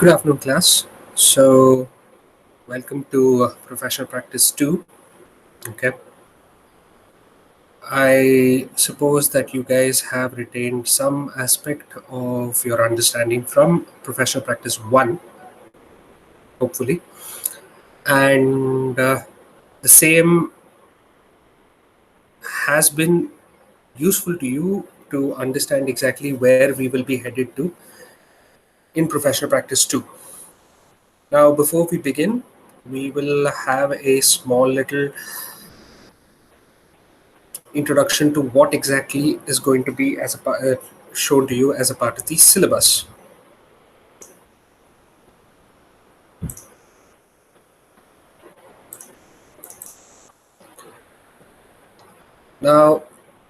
Good afternoon, class. So, welcome to Professional Practice 2. Okay. I suppose that you guys have retained some aspect of your understanding from Professional Practice 1, hopefully. And the same has been useful to you to understand exactly where we will be headed to in Professional Practice 2. Now, before we begin, we will have a small little introduction to what exactly is going to be shown to you as a part of the syllabus. Now,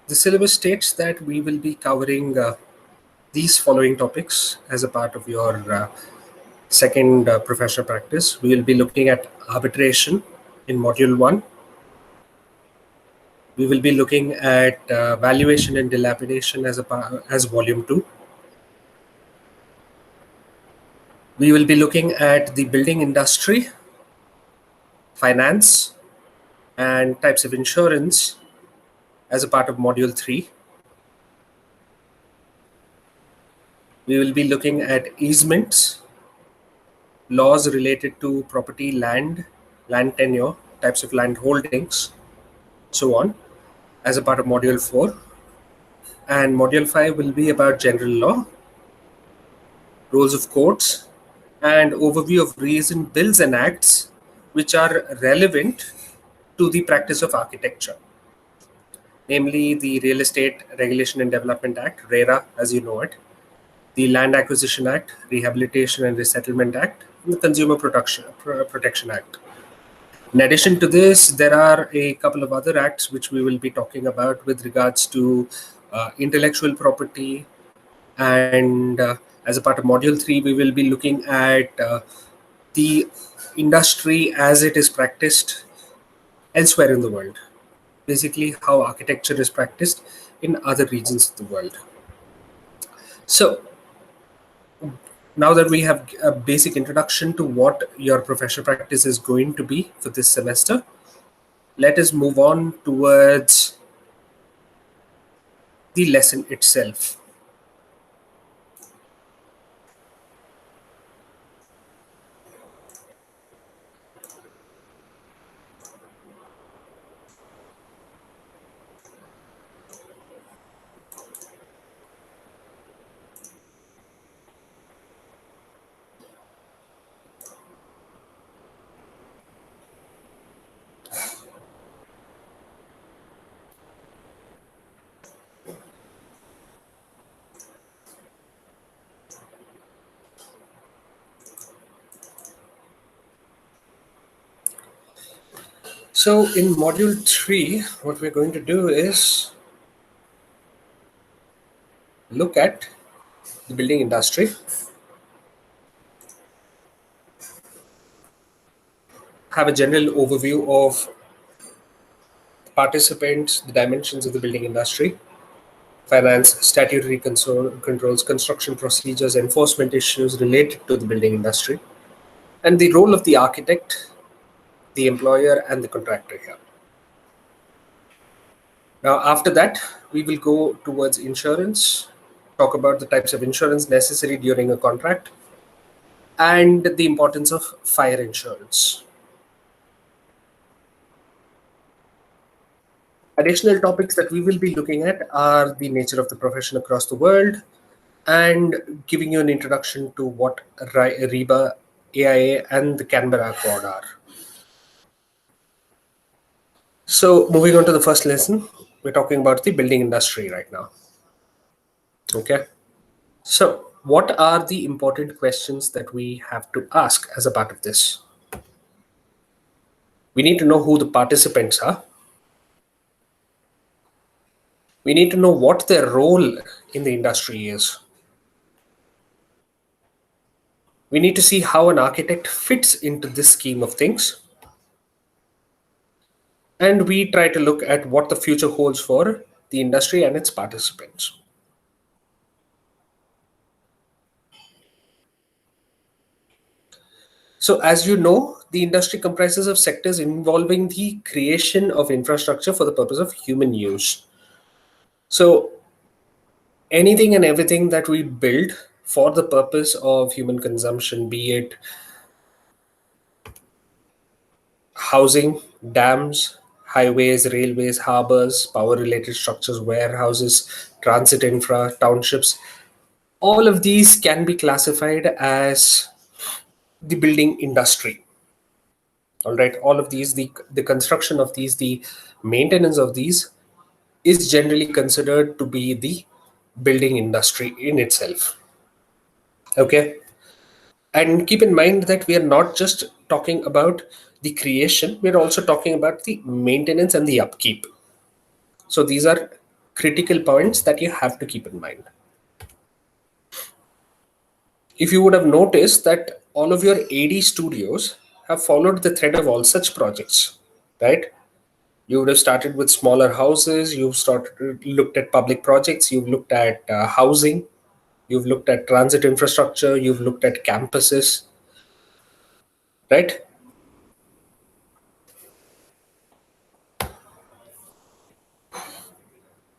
the syllabus states that we will be covering these following topics as a part of your second professional practice. We will be looking at arbitration in Module 1. We will be looking at valuation and dilapidation as Volume 2. We will be looking at the building industry, finance, and types of insurance as a part of Module 3. We will be looking at easements, laws related to property, land tenure, types of land holdings, so on, as a part of Module 4. And Module 5 will be about general law, rules of courts, and overview of recent bills and acts which are relevant to the practice of architecture, namely the Real Estate Regulation and Development Act, RERA, as you know it, the Land Acquisition Act, Rehabilitation and Resettlement Act, and the Consumer Protection Act. In addition to this, there are a couple of other acts which we will be talking about with regards to intellectual property. And as a part of Module 3, we will be looking at the industry as it is practiced elsewhere in the world. Basically, how architecture is practiced in other regions of the world. So, now that we have a basic introduction to what your professional practice is going to be for this semester, let us move on towards the lesson itself. So in Module 3, what we're going to do is look at the building industry, have a general overview of participants, the dimensions of the building industry, finance, statutory controls, construction procedures, enforcement issues related to the building industry, and the role of the architect, the employer, and the contractor here. Now, after that, we will go towards insurance, talk about the types of insurance necessary during a contract, and the importance of fire insurance. Additional topics that we will be looking at are the nature of the profession across the world and giving you an introduction to what RIBA, AIA, and the Canberra Accord are. So moving on to the first lesson, we're talking about the building industry right now. Okay. So what are the important questions that we have to ask as a part of this? We need to know who the participants are. We need to know what their role in the industry is. We need to see how an architect fits into this scheme of things. And we try to look at what the future holds for the industry and its participants. So, as you know, the industry comprises of sectors involving the creation of infrastructure for the purpose of human use. So, anything and everything that we build for the purpose of human consumption, be it housing, dams, highways, railways, harbors, power related structures, warehouses, transit infra, townships, all of these can be classified as the building industry. All right, all of these, the construction of these, the maintenance of these is generally considered to be the building industry in itself. Okay. And keep in mind that we are not just talking about the creation, we're also talking about the maintenance and the upkeep. So these are critical points that you have to keep in mind. If you would have noticed that all of your AD studios have followed the thread of all such projects, right? You would have started with smaller houses, you've started looked at public projects, you've looked at housing, you've looked at transit infrastructure, you've looked at campuses, right?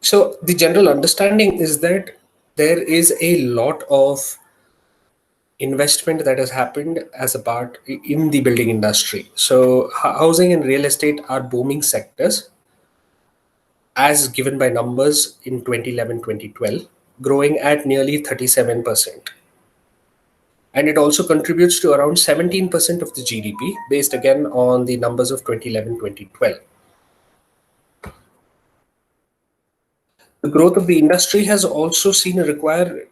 So the general understanding is that there is a lot of investment that has happened as a part in the building industry. So housing and real estate are booming sectors as given by numbers in 2011-2012, growing at nearly 37%. And it also contributes to around 17% of the GDP based again on the numbers of 2011-2012. The growth of the industry has also seen a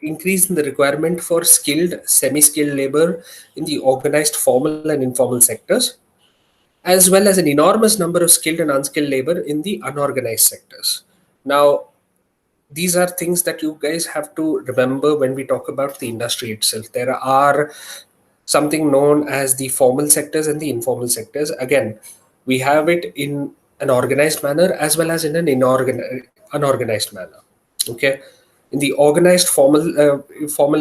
increase in the requirement for skilled, semi-skilled labor in the organized formal and informal sectors, as well as an enormous number of skilled and unskilled labor in the unorganized sectors. Now, these are things that you guys have to remember when we talk about the industry itself. There are something known as the formal sectors and the informal sectors. Again, we have it in an organized manner as well as in an unorganized manner. Okay, in the organized formal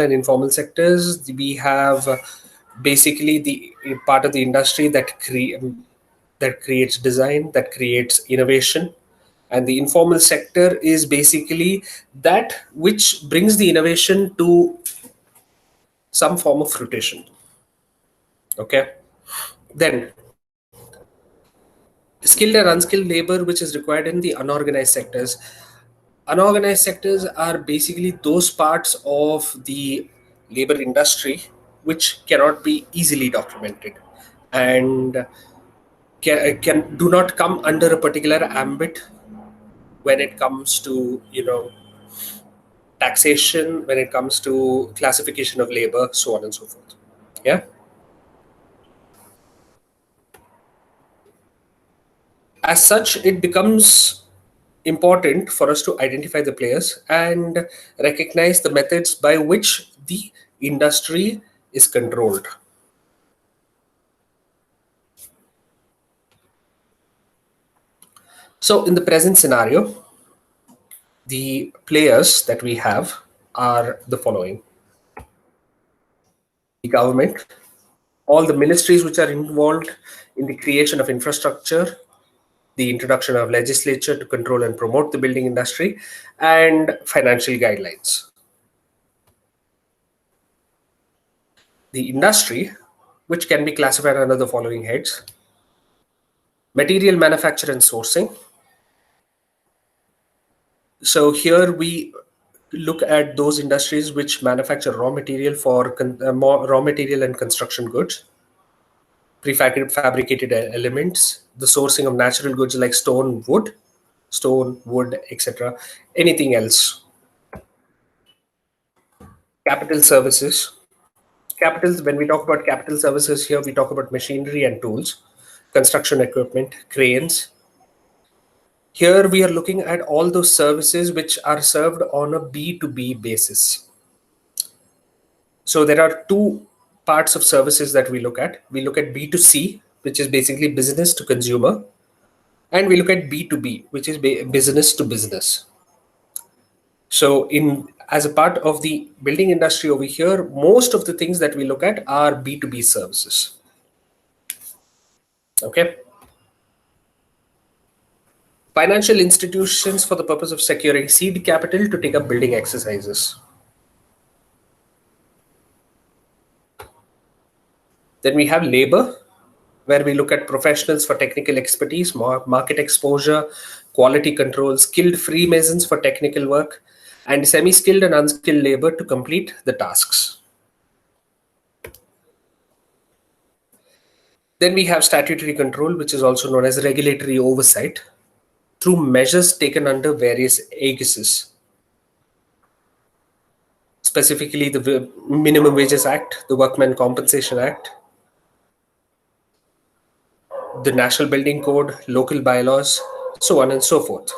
and informal sectors, we have basically the part of the industry that creates design, that creates innovation, and the informal sector is basically that which brings the innovation to some form of fruition. Okay, then skilled and unskilled labor which is required in the unorganized sectors. Unorganized sectors are basically those parts of the labor industry which cannot be easily documented and can do not come under a particular ambit when it comes to taxation, when it comes to classification of labor, so on and so forth. Yeah. As such, it becomes important for us to identify the players and recognize the methods by which the industry is controlled. So, in the present scenario, the players that we have are the following: the government, all the ministries which are involved in the creation of infrastructure, the introduction of legislature to control and promote the building industry, and financial guidelines. The industry, which can be classified under the following heads: material manufacture and sourcing. So here we look at those industries which manufacture raw material for raw material and construction goods, prefabricated elements, the sourcing of natural goods like stone, wood, etc. Anything else. Capital services. Capitals, when we talk about capital services here, we talk about machinery and tools, construction equipment, cranes. Here we are looking at all those services which are served on a B2B basis. So there are two parts of services that we look at. We look at B2C, which is basically business to consumer, and we look at B2B, which is business to business. So in as a part of the building industry over here, most of the things that we look at are B2B services. Okay. Financial institutions for the purpose of securing seed capital to take up building exercises. Then we have labor, where we look at professionals for technical expertise, market exposure, quality control, skilled freemasons for technical work, and semi skilled and unskilled labor to complete the tasks. Then we have statutory control, which is also known as regulatory oversight, through measures taken under various aegis, specifically the Minimum Wages Act, the Workmen Compensation Act, the National Building Code, local bylaws, so on and so forth.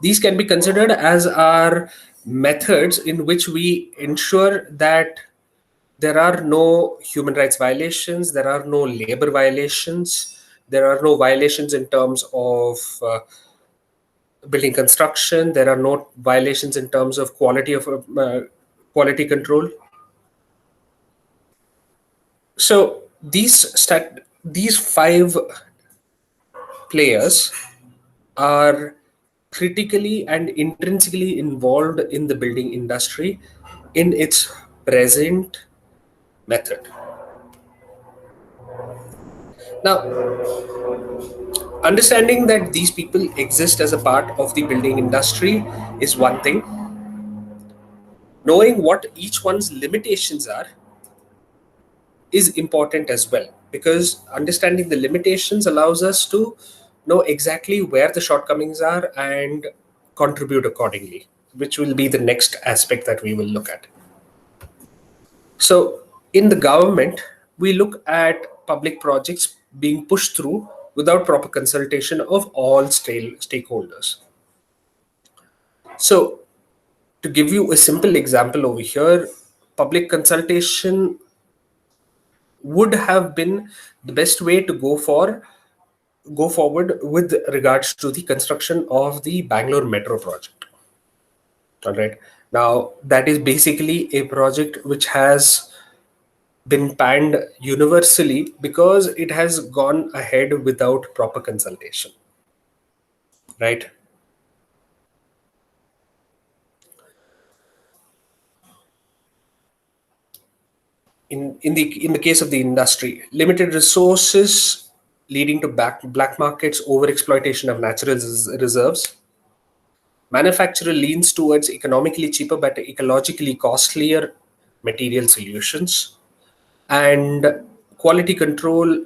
These can be considered as our methods in which we ensure that there are no human rights violations, there are no labor violations, there are no violations in terms of building construction, there are no violations in terms of quality control. So these five players are critically and intrinsically involved in the building industry in its present method. Now, understanding that these people exist as a part of the building industry is one thing. Knowing what each one's limitations are is important as well, because understanding the limitations allows us to know exactly where the shortcomings are and contribute accordingly, which will be the next aspect that we will look at. So, in the government, we look at public projects being pushed through without proper consultation of all stakeholders. So, to give you a simple example over here, public consultation would have been the best way to go forward with regards to the construction of the Bangalore Metro project. All right. Now, that is basically a project which has been panned universally because it has gone ahead without proper consultation. Right. In the case of the industry, limited resources leading to black markets, over exploitation of natural reserves. Manufacturer leans towards economically cheaper but ecologically costlier material solutions, and quality control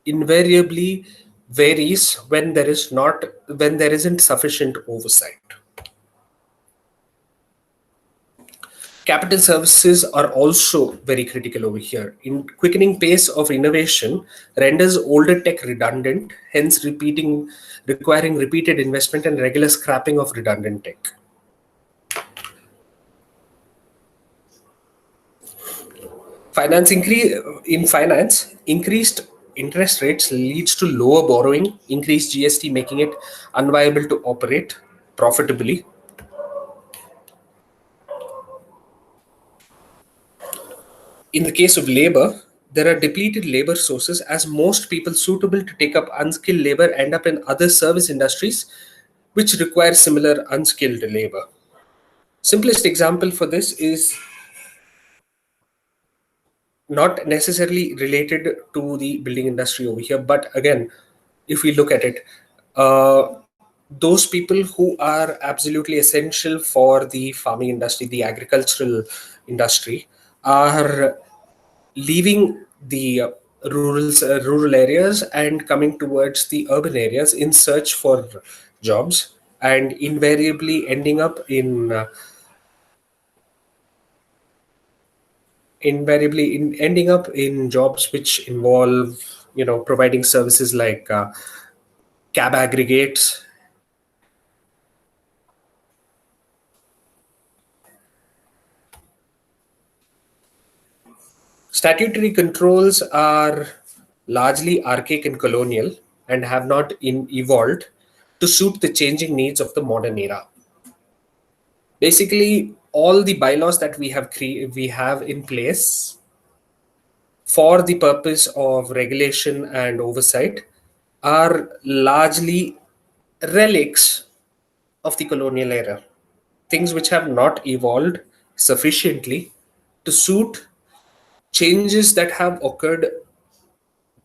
invariably varies when there isn't sufficient oversight. Capital services are also very critical over here. In quickening pace of innovation renders older tech redundant, hence requiring repeated investment and regular scrapping of redundant tech. Finance, increased interest rates leads to lower borrowing, increased GST making it unviable to operate profitably. In the case of labor, there are depleted labor sources as most people suitable to take up unskilled labor end up in other service industries which require similar unskilled labor. Simplest example for this is not necessarily related to the building industry over here, but again, if we look at it, uh, those people who are absolutely essential for the farming industry, the agricultural industry, are leaving the rural areas and coming towards the urban areas in search for jobs, and invariably ending up in jobs which involve providing services like cab aggregates. Statutory controls are largely archaic and colonial and have not evolved to suit the changing needs of the modern era. Basically, all the bylaws that we have in place for the purpose of regulation and oversight are largely relics of the colonial era, things which have not evolved sufficiently to suit changes that have occurred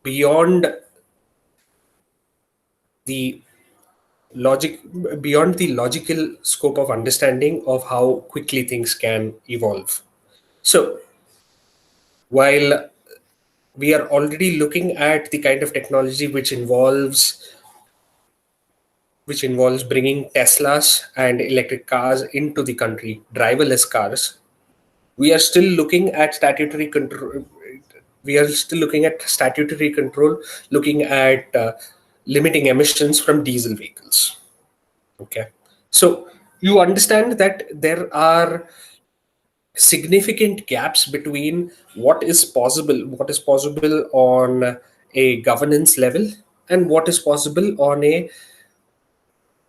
beyond the logic beyond the logical scope of understanding of how quickly things can evolve. So while we are already looking at the kind of technology which involves bringing Teslas and electric cars into the country, driverless cars, we are still looking at statutory control. We are still looking at statutory control, looking at limiting emissions from diesel vehicles. Okay, so you understand that there are significant gaps between what is possible on a governance level and what is possible on a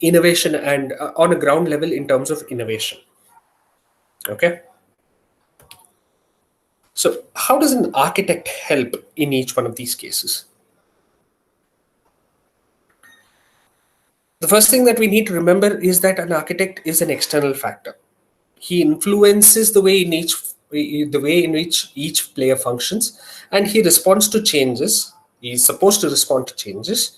innovation and on a ground level in terms of innovation. Okay, so how does an architect help in each one of these cases? The first thing that we need to remember is that an architect is an external factor. He influences the way in which each player functions, and he responds to changes. He is supposed to respond to changes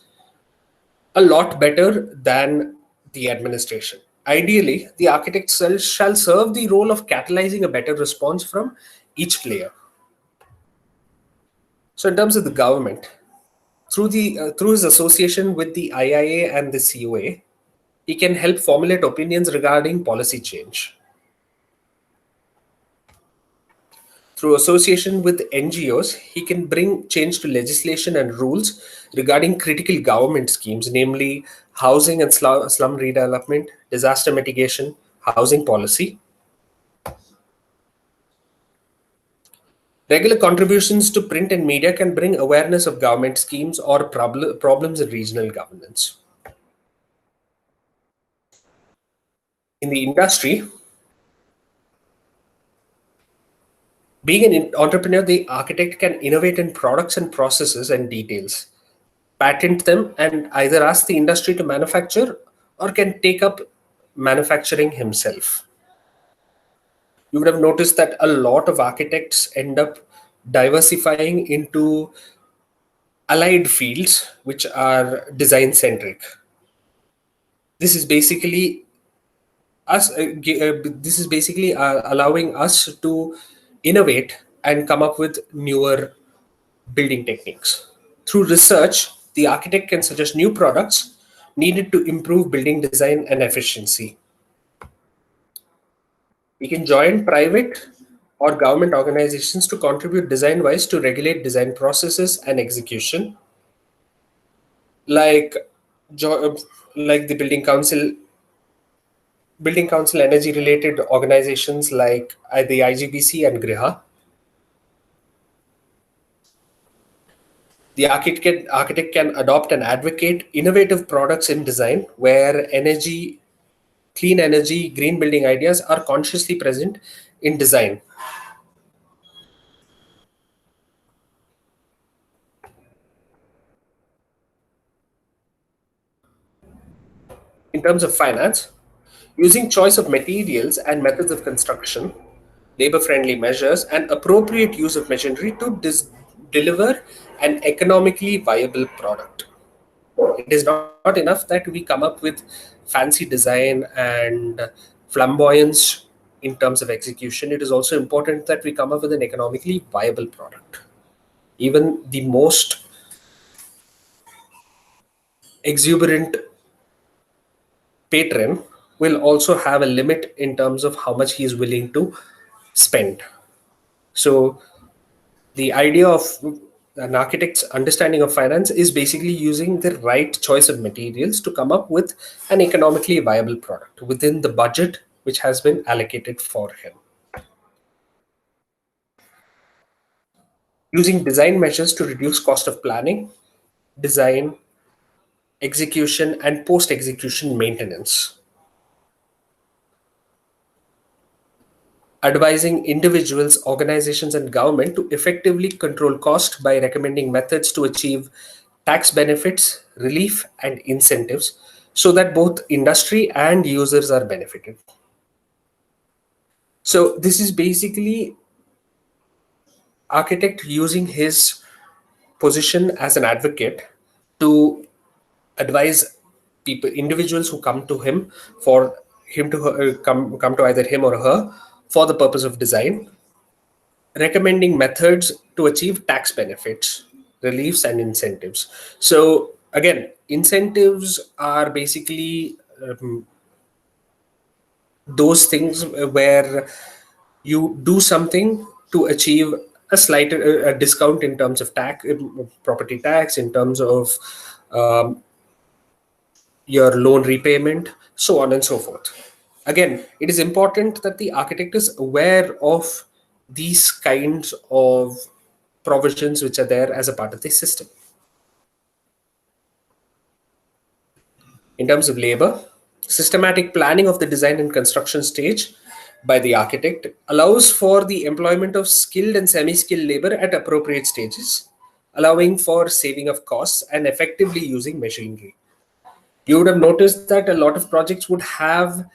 a lot better than the administration. Ideally, the architect shall serve the role of catalyzing a better response from each player. So, in terms of the government, through his association with the IIA and the COA, he can help formulate opinions regarding policy change. Through association with NGOs, he can bring change to legislation and rules regarding critical government schemes, namely housing and slum redevelopment, disaster mitigation, housing policy. Regular contributions to print and media can bring awareness of government schemes or problems in regional governance. In the industry, being an entrepreneur, the architect can innovate in products and processes and details, patent them, and either ask the industry to manufacture or can take up manufacturing himself. You would have noticed that a lot of architects end up diversifying into allied fields which are design centric. This is basically allowing us to innovate and come up with newer building techniques. Through research, the architect can suggest new products needed to improve building design and efficiency. We can join private or government organizations to contribute design wise to regulate design processes and execution, like like the building council energy related organizations like the IGBC and GRIHA. The architect can adopt and advocate innovative products in design where clean energy, green building ideas are consciously present in design. In terms of finance, using choice of materials and methods of construction, labor-friendly measures, and appropriate use of machinery to deliver an economically viable product. It is not enough that we come up with fancy design and flamboyance in terms of execution. It is also important that we come up with an economically viable product. Even the most exuberant patron will also have a limit in terms of how much he is willing to spend. So, the idea of an architect's understanding of finance is basically using the right choice of materials to come up with an economically viable product within the budget which has been allocated for him. Using design measures to reduce cost of planning, design, execution, and post execution maintenance. advising individuals, organizations, and government to effectively control cost by recommending methods to achieve tax benefits, relief, and incentives so that both industry and users are benefited. So, this is basically architect using his position as an advocate to advise people, individuals who come to him for him to come to either him or her for the purpose of design, recommending methods to achieve tax benefits, reliefs, and incentives. So again, incentives are basically those things where you do something to achieve a slight a discount in terms of tax, property tax, in terms of um, your loan repayment, so on and so forth. Again, it is important that the architect is aware of these kinds of provisions which are there as a part of the system. In terms of labor, systematic planning of the design and construction stage by the architect allows for the employment of skilled and semi skilled labor at appropriate stages, allowing for saving of costs and effectively using machinery. You would have noticed that a lot of projects would have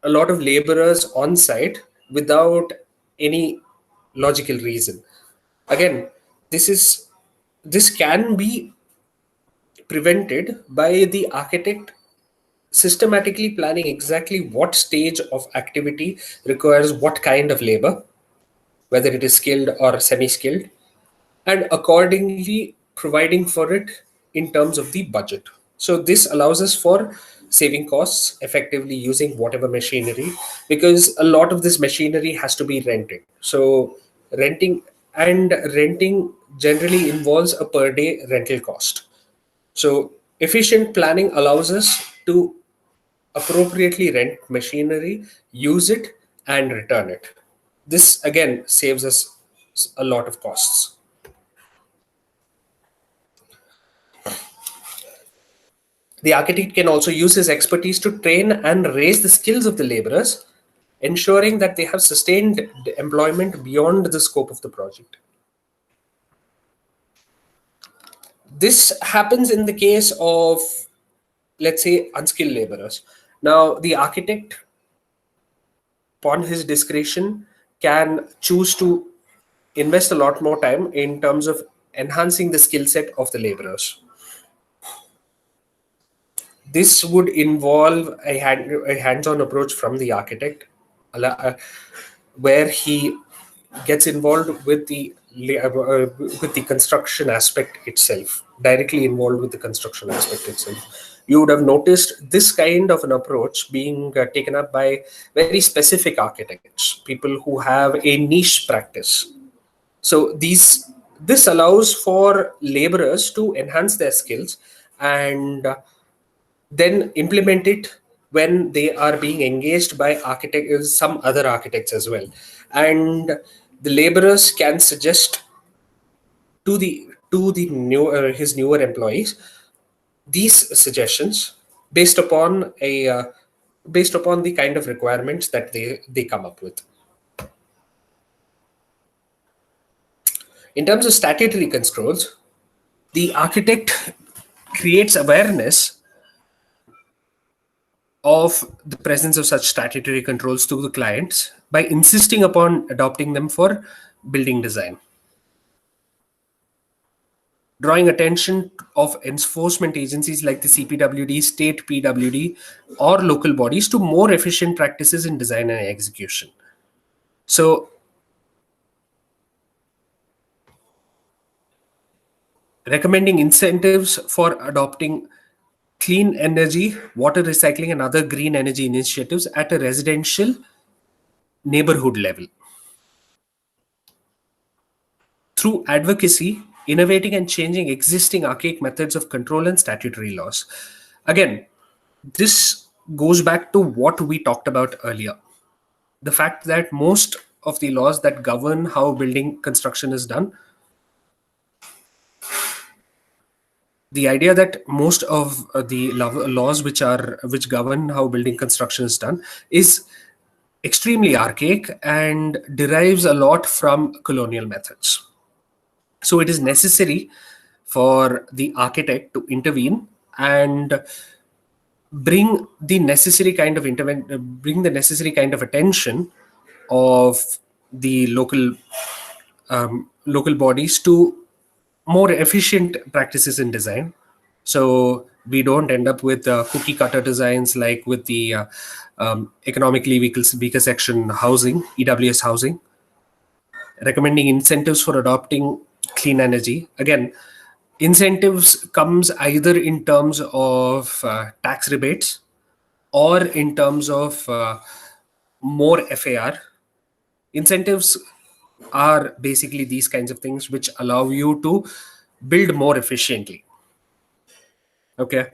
a lot of laborers on site without any logical reason. Again, this can be prevented by the architect systematically planning exactly what stage of activity requires what kind of labor, whether it is skilled or semi skilled, and accordingly providing for it in terms of the budget. So this allows us for saving costs, effectively using whatever machinery, because a lot of this machinery has to be rented. So renting renting generally involves a per day rental cost. So efficient planning allows us to appropriately rent machinery, use it, and return it. This again saves us a lot of costs. The architect can also use his expertise to train and raise the skills of the laborers, ensuring that they have sustained employment beyond the scope of the project. This happens in the case of, let's say, unskilled laborers. Now, the architect, upon his discretion, can choose to invest a lot more time in terms of enhancing the skill set of the laborers. This would involve a hands-on approach from the architect, where he gets involved with with the construction aspect itself, directly involved with the construction aspect itself. You would have noticed this kind of an approach being taken up by very specific architects, people who have a niche practice. So this allows for laborers to enhance their skills and then implement it when they are being engaged by architects, some other architects as well, and the laborers can suggest to the new his newer employees these suggestions based upon a based upon the kind of requirements that they come up with. In terms of statutory controls, the architect creates awareness of the presence of such statutory controls to the clients by insisting upon adopting them for building design, drawing attention of enforcement agencies like the CPWD, state PWD, or local bodies to more efficient practices in design and execution. So recommending incentives for adopting clean energy, water recycling, and other green energy initiatives at a residential neighborhood level. Through advocacy, innovating and changing existing archaic methods of control and statutory laws. Again, this goes back to what we talked about earlier. The fact that most of the laws that govern how building construction is done, the idea that most of the laws which govern how building construction is done is extremely archaic and derives a lot from colonial methods. So it is necessary for the architect to intervene and bring the necessary kind of attention of the local bodies to more efficient practices in design, so we don't end up with cookie cutter designs like with the economically weaker section housing, EWS housing. Recommending incentives for adopting clean energy. Again, incentives comes either in terms of tax rebates or in terms of more FAR. Incentives are basically these kinds of things which allow you to build more efficiently. Okay.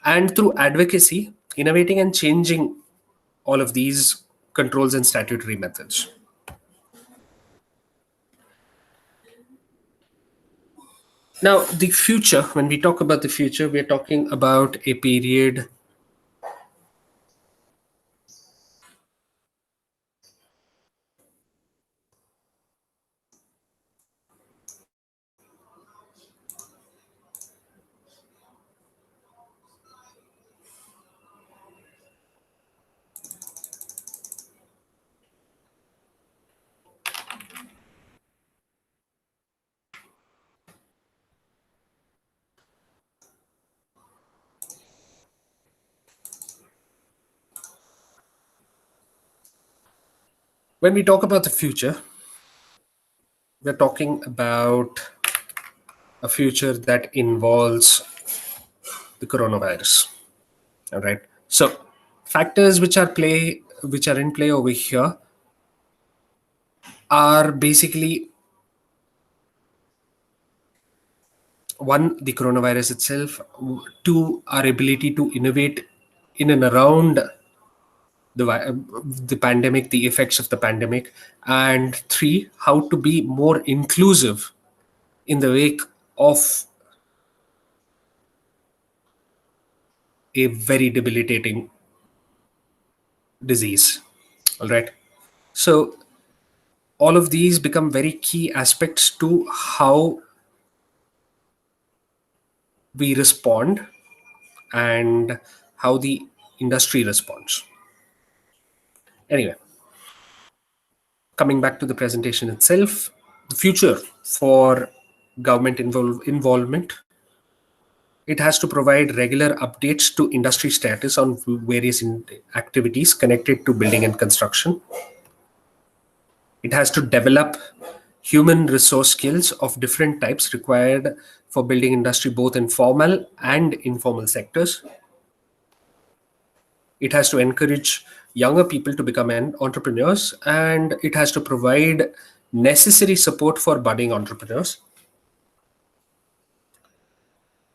And through advocacy, innovating and changing all of these controls and statutory methods. Now, the future, when we talk about the future, we're talking about a period. When we talk about the future, we're talking about a future that involves the coronavirus. All right. So, factors which are in play over here are basically one, the coronavirus itself, two, our ability to innovate in and around the pandemic, the effects of the pandemic, and three, how to be more inclusive in the wake of a very debilitating disease. All right. So all of these become very key aspects to how we respond and how the industry responds. Anyway, coming back to the presentation itself, the future for government involvement, it has to provide regular updates to industry status on various activities connected to building and construction. It has to develop human resource skills of different types required for building industry, both in formal and informal sectors. It has to encourage younger people to become entrepreneurs, and it has to provide necessary support for budding entrepreneurs.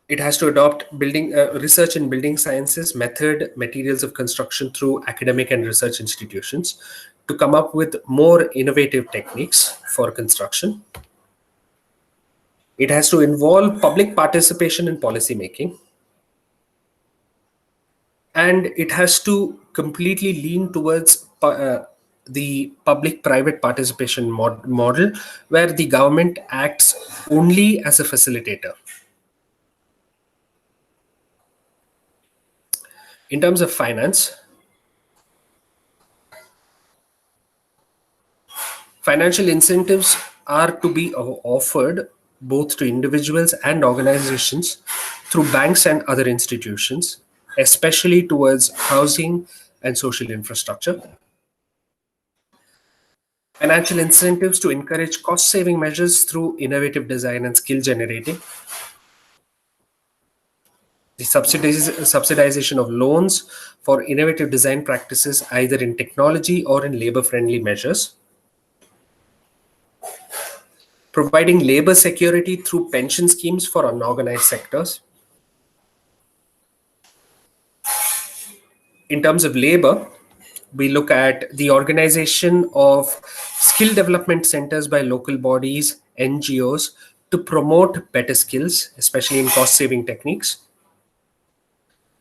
It has to adopt building research in building sciences, method, materials of construction through academic and research institutions to come up with more innovative techniques for construction. It has to involve public participation in policy making. And it has to completely lean towards the public-private participation model, where the government acts only as a facilitator. In terms of finance, financial incentives are to be offered both to individuals and organizations through banks and other institutions, especially towards housing and social infrastructure. Financial incentives to encourage cost-saving measures through innovative design and skill generating. The subsidization of loans for innovative design practices, either in technology or in labor-friendly measures. Providing labor security through pension schemes for unorganized sectors. In terms of labor, we look at the organization of skill development centers by local bodies, NGOs, to promote better skills, especially in cost-saving techniques.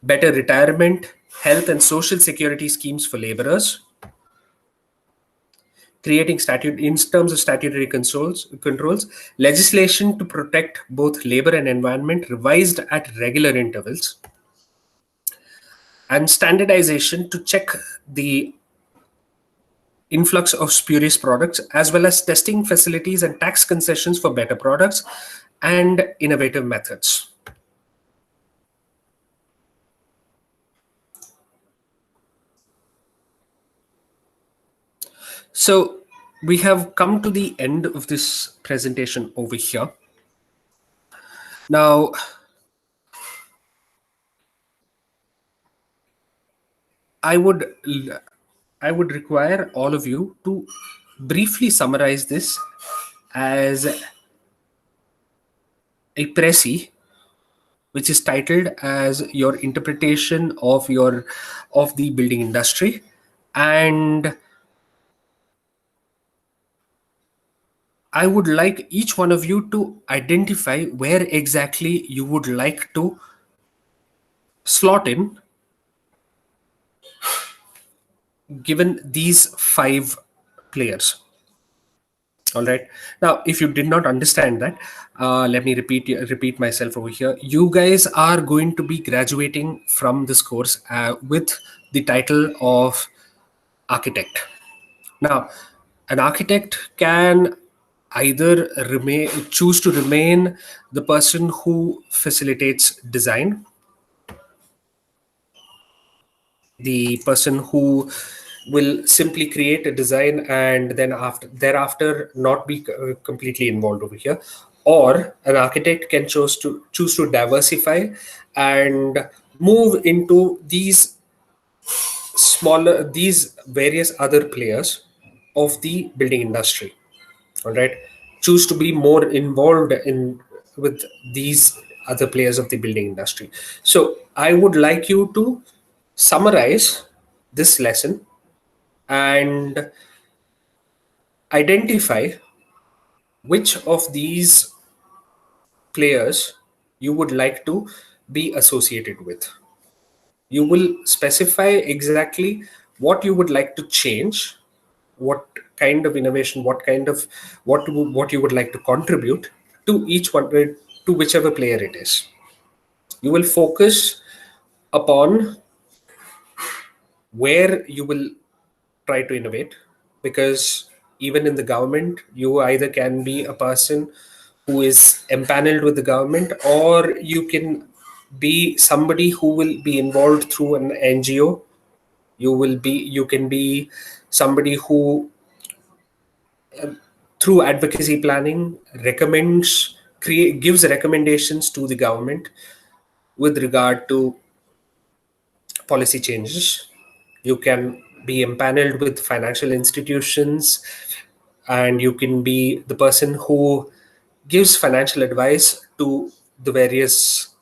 Better retirement, health, and social security schemes for laborers. creating statute in terms of statutory controls, legislation to protect both labor and environment revised at regular intervals, and standardization to check the influx of spurious products, as well as testing facilities and tax concessions for better products and innovative methods. So we have come to the end of this presentation over here. Now, I would require all of you to briefly summarize this as a précis, which is titled as your interpretation of the building industry, and I would like each one of you to identify where exactly you would like to slot in given these 5 players. All right. Now, if you did not understand that, let me repeat myself over here. You guys are going to be graduating from this course with the title of architect. Now, an architect can either choose to remain the person who facilitates design, the person who will simply create a design and then thereafter not be completely involved over here, or an architect can choose to diversify and move into these various other players of the building industry. All right, choose to be more involved in with these other players of the building industry. So I would like you to summarize this lesson and identify which of these players you would like to be associated with. You will specify exactly what you would like to change, what kind of innovation, what you would like to contribute to each one, to whichever player it is. You will focus upon where you will try to innovate, because even in the government, you either can be a person who is empaneled with the government, or you can be somebody who will be involved through an NGO. You can be somebody who, through advocacy planning, gives recommendations to the government with regard to policy changes. You can be empaneled with financial institutions, and you can be the person who gives financial advice to the various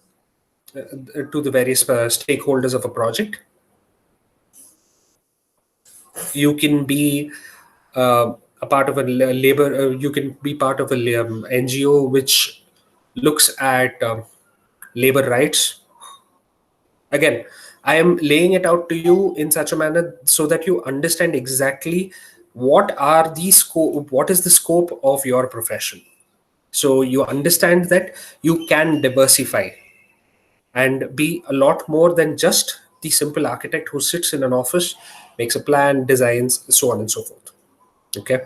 stakeholders of a project. You can be a part of a labor. You can be part of a NGO which looks at labor rights. Again, I am laying it out to you in such a manner so that you understand exactly what is the scope of your profession. So you understand that you can diversify and be a lot more than just the simple architect who sits in an office, makes a plan, designs, so on and so forth. Okay.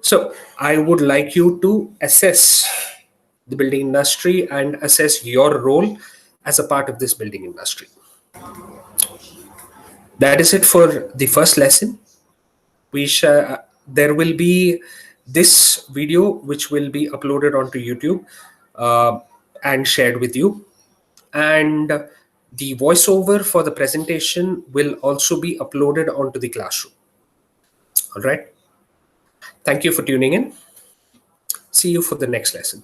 So I would like you to assess the building industry and assess your role as a part of this building industry. That is it for the first lesson. There will be this video which will be uploaded onto YouTube and shared with you, and the voiceover for the presentation will also be uploaded onto the classroom. All right. Thank you for tuning in. See you for the next lesson.